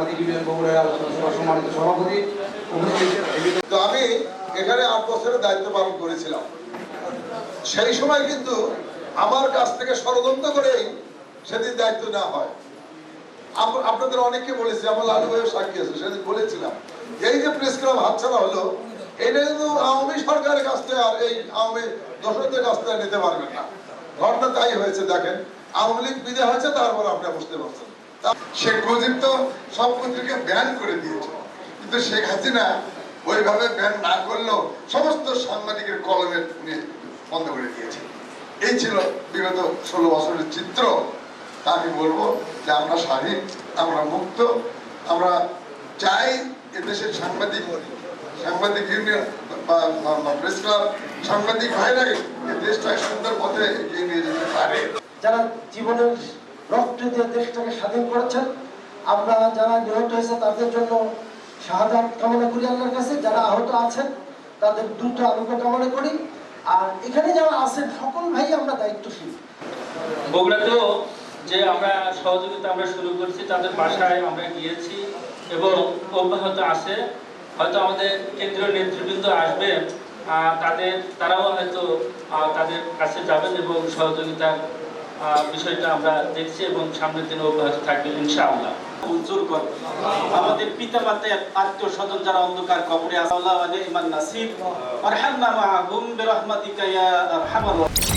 জামাত union বগুড়ার আলোচনা সভার সম্মানিত সভাপতি। তো আমি এখানে 8 বছরের দায়িত্ব পালন করেছিলাম। সেই সময় কিন্তু আমার কাছ থেকে ষড়যন্ত্র করেই সেদিন দায়িত্ব নেওয়া হয়। আপনাদের অনেককে বলেছি, আমার লালু ভাইয়ের সাক্ষী আছে, সেদিন বলেছিলাম এই যে প্রেস ক্লাব হাতছাড়া হলো, এটা কিন্তু আওয়ামী সরকারের কাছ থেকে আর এই আওয়ামী দর্শকদের কাছ থেকে নিতে পারবেন না। ঘটনা তাই হয়েছে। দেখেন, আওয়ামী লীগ বিদায় হয়েছে, তারপর আপনি বুঝতে পারছেন শেখ মুজিব তো সব পত্রিকা ব্যান করে দিয়েছে, কিন্তু শেখ হাসিনা ওইভাবে ব্যান না করলেও সমস্ত সাংবাদিকের কলমের বন্ধ করে দিয়েছে। এই ছিল বিগত 16 বছরের চিত্র। তা আমি বলবো যে আমরা স্বাধীন, আমরা মুক্ত, আমরা চাই এদেশের সাংবাদিক ইউনিয়ন বা প্রেস ক্লাব, সাংবাদিক ভাইরাই দেশটাকে সুন্দর পথে এগিয়ে নিয়ে যেতে পারে। যারা জীবনের রক্ত দিয়ে দেশটাকে স্বাধীন করেছেন, আমরা যারা নিহত হয়েছে তাদের জন্য শাহাদাত কামনা করি আল্লাহর কাছে। যারা আহত আছেন তাদের দ্রুত আরোগ্য কামনা করি। আর এখানে যারা আছেন সকল ভাই আমরা দায়িত্বশীল। বগুড়াতেও যে আমরা সহযোগিতা আমরা শুরু করছি, তাদের বাসায় আমরা গিয়েছি এবং অব্যাহত আছে। হয়তো আমাদের কেন্দ্রীয় নেতৃবৃন্দ আসবেন, তারাও হয়তো তাদের কাছে যাবেন এবং সহযোগিতার বিষয়টা আমরা দেখছি এবং সামনের দিনে অব্যাহত থাকবে ইনশাআল্লাহ। মঞ্জুর কর। আমাদের পিতা মাতা আত্মীয় স্বজন যারা অন্ধকার কবরে আছে, আল্লাহ ওয়া নি'মান নাসির, আরহামনা মা'হুম বিরহমাতিকা ইয়া আরহামার রাহিমিন।